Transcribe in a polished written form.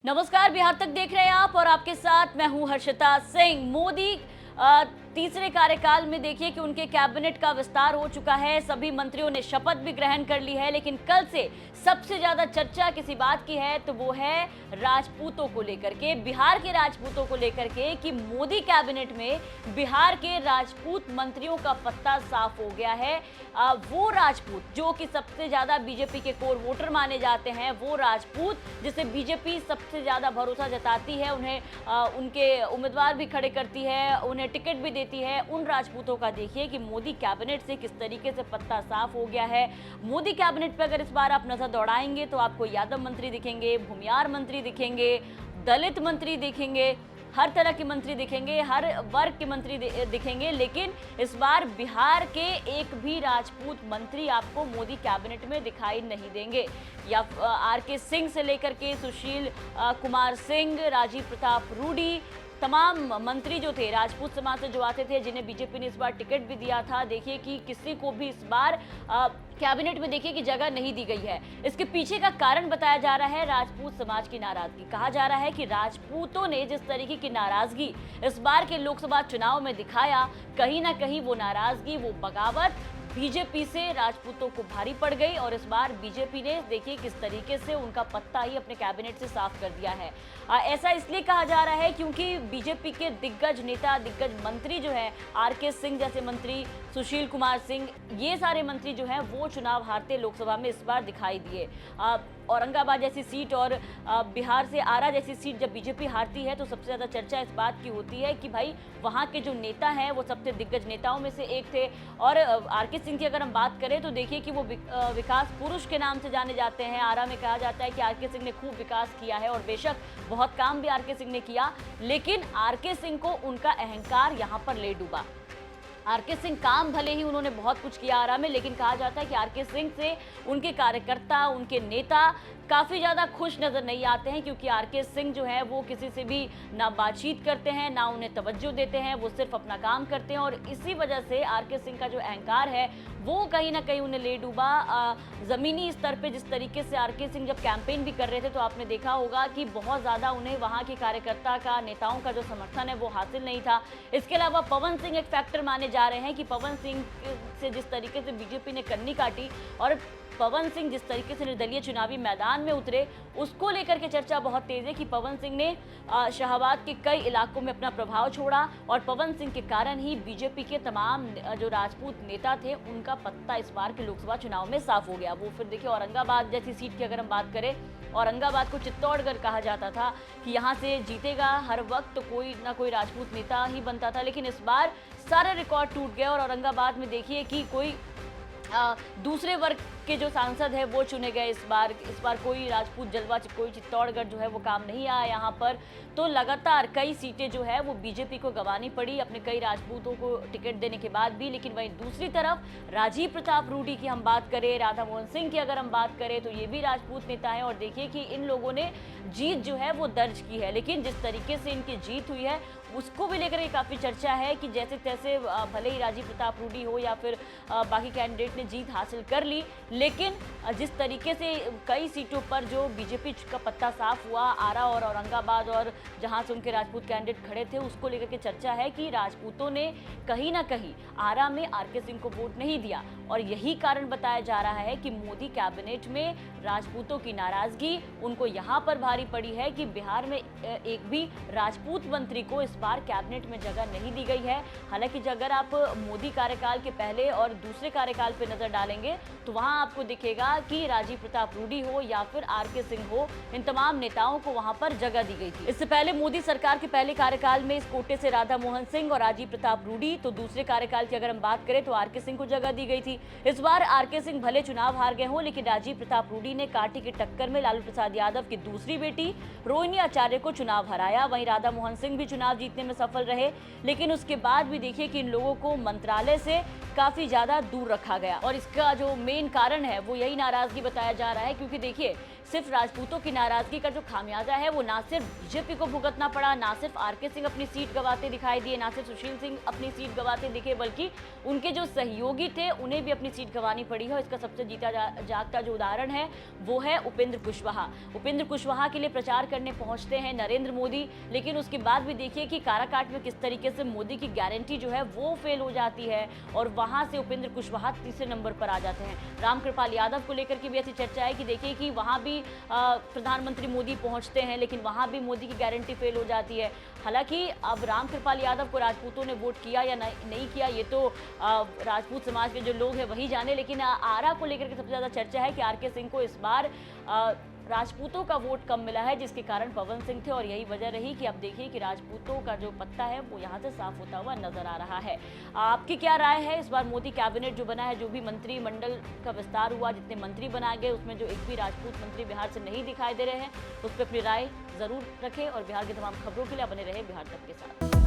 नमस्कार, बिहार तक देख रहे हैं आप और आपके साथ मैं हूं हर्षिता सिंह। मोदी तीसरे कार्यकाल में देखिए कि उनके कैबिनेट का विस्तार हो चुका है, सभी मंत्रियों ने शपथ भी ग्रहण कर ली है। लेकिन कल से सबसे ज्यादा चर्चा किसी बात की है तो वो है राजपूतों को लेकर के, बिहार के राजपूतों को लेकर के कि मोदी कैबिनेट में बिहार के राजपूत मंत्रियों का पत्ता साफ हो गया है। वो राजपूत जो कि सबसे ज्यादा बीजेपी के कोर वोटर माने जाते हैं, वो राजपूत जिसे बीजेपी सबसे ज्यादा भरोसा जताती है, उन्हें उनके उम्मीदवार भी खड़े करती है, उन्हें टिकट भी देती है, उन राजपूतों का देखिए कि मोदी कैबिनेट से किस तरीके से पत्ता साफ हो गया है। मोदी कैबिनेट पर अगर इस बार आप नजर दौड़ाएंगे तो आपको यादव मंत्री दिखेंगे, भूमियार मंत्री दिखेंगे, दलित मंत्री दिखेंगे, हर तरह के मंत्री दिखेंगे, हर वर्ग के मंत्री दिखेंगे। लेकिन इस बार बिहार के एक भी राजपूत मंत्री आपको मोदी कैबिनेट में दिखाई नहीं देंगे। या आर.के. सिंह से लेकर के सुशील कुमार सिंह, राजीव प्रताप रूडी, तमाम मंत्री जो थे राजपूत समाज से जो आते थे, जिन्हें बीजेपी ने इस बार टिकट भी दिया था, देखिए कि किसी को भी इस बार कैबिनेट में देखिए कि जगह नहीं दी गई है। इसके पीछे का कारण बताया जा रहा है राजपूत समाज की नाराजगी। कहा जा रहा है कि राजपूतों ने जिस तरीके की नाराजगी इस बार के लोकसभा चुनाव में दिखाया, कहीं ना कहीं वो नाराजगी, वो बगावत बीजेपी से राजपूतों को भारी पड़ गई और इस बार बीजेपी ने देखिए किस तरीके से उनका पत्ता ही अपने कैबिनेट से साफ कर दिया है। ऐसा इसलिए कहा जा रहा है क्योंकि बीजेपी के दिग्गज नेता, दिग्गज मंत्री जो है, आर.के. सिंह जैसे मंत्री, सुशील कुमार सिंह, ये सारे मंत्री जो हैं वो चुनाव हारते लोकसभा में इस बार दिखाई दिए। औरंगाबाद जैसी सीट और बिहार से आरा जैसी सीट जब बीजेपी हारती है तो सबसे ज़्यादा चर्चा इस बात की होती है कि भाई वहाँ के जो नेता हैं वो सबसे दिग्गज नेताओं में से एक थे। और आर.के. सिंह की अगर हम बात करें तो देखिए कि वो विकास पुरुष के नाम से जाने जाते हैं। आरा में कहा जाता है कि आर.के. सिंह ने खूब विकास किया है और बेशक बहुत काम भी आर.के. सिंह ने किया, लेकिन आर.के. सिंह को उनका अहंकार यहाँ पर ले डूबा। आर.के. सिंह काम भले ही उन्होंने बहुत कुछ किया आरा में, लेकिन कहा जाता है कि आर.के. सिंह से उनके कार्यकर्ता, उनके नेता काफ़ी ज़्यादा खुश नज़र नहीं आते हैं, क्योंकि आर.के. सिंह जो है वो किसी से भी ना बातचीत करते हैं, ना उन्हें तवज्जो देते हैं, वो सिर्फ अपना काम करते हैं। और इसी वजह से आर.के. सिंह का जो अहंकार है वो कहीं ना कहीं उन्हें ले डूबा। ज़मीनी स्तर पे जिस तरीके से आर.के. सिंह जब कैंपेन भी कर रहे थे तो आपने देखा होगा कि बहुत ज़्यादा उन्हें वहाँ के कार्यकर्ता का, नेताओं का जो समर्थन है वो हासिल नहीं था। इसके अलावा पवन सिंह एक फैक्टर माने जा रहे हैं कि पवन सिंह से जिस तरीके से बीजेपी ने कन्नी काटी और पवन सिंह जिस तरीके से निर्दलीय चुनावी मैदान में उतरे, उसको लेकर के चर्चा बहुत तेज है कि पवन सिंह ने शाहबाद के कई इलाकों में अपना प्रभाव छोड़ा और पवन सिंह के कारण ही बीजेपी के तमाम जो राजपूत नेता थे उनका पत्ता इस बार के लोकसभा चुनाव में साफ हो गया। वो फिर देखिए औरंगाबाद जैसी सीट की अगर हम बात करें, औरंगाबाद को चित्तौड़गढ़ कहा जाता था कि यहाँ से जीतेगा हर वक्त कोई ना कोई राजपूत नेता ही बनता था, लेकिन इस बार सारे रिकॉर्ड टूट गए और औरंगाबाद में देखिए कि कोई दूसरे वर्ग के जो सांसद है वो चुने गए। इस बार कोई राजपूत जलवा, कोई चित्तौड़गढ़ जो है वो काम नहीं आया यहाँ पर। तो लगातार कई सीटें जो है वो बीजेपी को गंवानी पड़ी अपने कई राजपूतों को टिकट देने के बाद भी। लेकिन वहीं दूसरी तरफ राजीव प्रताप रूडी की हम बात करें, राधा मोहन सिंह की अगर हम बात करें तो ये भी राजपूत नेता हैं और देखिए कि इन लोगों ने जीत जो है वो दर्ज की है। लेकिन जिस तरीके से इनकी जीत हुई है उसको भी लेकर काफ़ी चर्चा है कि जैसे तैसे भले ही राजीव प्रताप रूडी हो या फिर बाकी कैंडिडेट ने जीत हासिल कर ली, लेकिन जिस तरीके से कई सीटों पर जो बीजेपी का पत्ता साफ हुआ, आरा और औरंगाबाद और जहां से उनके राजपूत कैंडिडेट खड़े थे, उसको लेकर के चर्चा है कि राजपूतों ने कहीं ना कहीं आरा में आर.के. सिंह को वोट नहीं दिया और यही कारण बताया जा रहा है कि मोदी कैबिनेट में राजपूतों की नाराजगी उनको यहाँ पर भारी पड़ी है कि बिहार में एक भी राजपूत मंत्री को इस बार कैबिनेट में जगह नहीं दी गई है। हालांकि अगर आप मोदी कार्यकाल के पहले और दूसरे कार्यकाल पे नजर डालेंगे तो वहां आपको दिखेगा कि राजीव प्रताप रूडी हो या फिर आर.के. सिंह हो, इन तमाम नेताओं को वहां पर जगह दी गई थी। इससे पहले मोदी सरकार के पहले कार्यकाल में इस कोटे से राधा मोहन सिंह और राजीव प्रताप रूडी, तो दूसरे कार्यकाल की अगर हम बात करें तो आर.के. सिंह को जगह दी गई थी। इस बार आर.के. सिंह भले चुनाव हार गए हों, लेकिन राजीव प्रताप रूडी ने कांटे की टक्कर में लालू प्रसाद यादव की दूसरी बेटी रोहिणी आचार्य को चुनाव हराया। वहीं राधा मोहन सिंह भी चुनाव जीतने में सफल रहे, लेकिन उसके बाद भी देखिए कि इन लोगों को मंत्रालय से काफी ज्यादा दूर रखा गया और इसका जो मेन कारण है वो यही नाराजगी बताया जा रहा है, क्योंकि देखिए सिर्फ राजपूतों की नाराजगी का जो खामियाजा है वो ना सिर्फ बीजेपी को भुगतना पड़ा, ना सिर्फ आरके सिंह अपनी सीट गंवाते दिखाई दिए, ना सिर्फ सुशील सिंह अपनी सीट गंवाते दिखे, बल्कि उनके जो सहयोगी थे उन्हें भी अपनी सीट गंवानी पड़ी है। इसका सबसे जीता जागता जो उदाहरण है वो है उपेंद्र कुशवाहा। उपेंद्र कुशवाहा के लिए प्रचार करने पहुंचते हैं नरेंद्र मोदी, लेकिन उसके बाद भी देखिए कि काराकाट में किस तरीके से मोदी की गारंटी जो है वो फेल हो जाती है और वहां से उपेंद्र कुशवाहा तीसरे नंबर पर आ जाते हैं। रामकृपाल यादव को लेकर के भी ऐसी चर्चा है कि देखिए कि वहां भी प्रधानमंत्री मोदी पहुंचते हैं, लेकिन वहां भी मोदी की गारंटी फेल हो जाती है। हालांकि अब रामकृपाल यादव को राजपूतों ने वोट किया या नहीं किया ये तो राजपूत समाज के जो लोग हैं वही जाने, लेकिन आरा को लेकर के सबसे ज्यादा चर्चा है कि आरके सिंह को इस बार राजपूतों का वोट कम मिला है, जिसके कारण पवन सिंह थे और यही वजह रही कि अब देखिए कि राजपूतों का जो पत्ता है वो यहाँ से साफ होता हुआ नजर आ रहा है। आपकी क्या राय है? इस बार मोदी कैबिनेट जो बना है, जो भी मंत्रिमंडल का विस्तार हुआ, जितने मंत्री बनाए गए, उसमें जो एक भी राजपूत मंत्री बिहार से नहीं दिखाई दे रहे हैं, उस पर अपनी राय जरूर रखें और बिहार की तमाम खबरों के लिए बने रहे बिहार तक के साथ।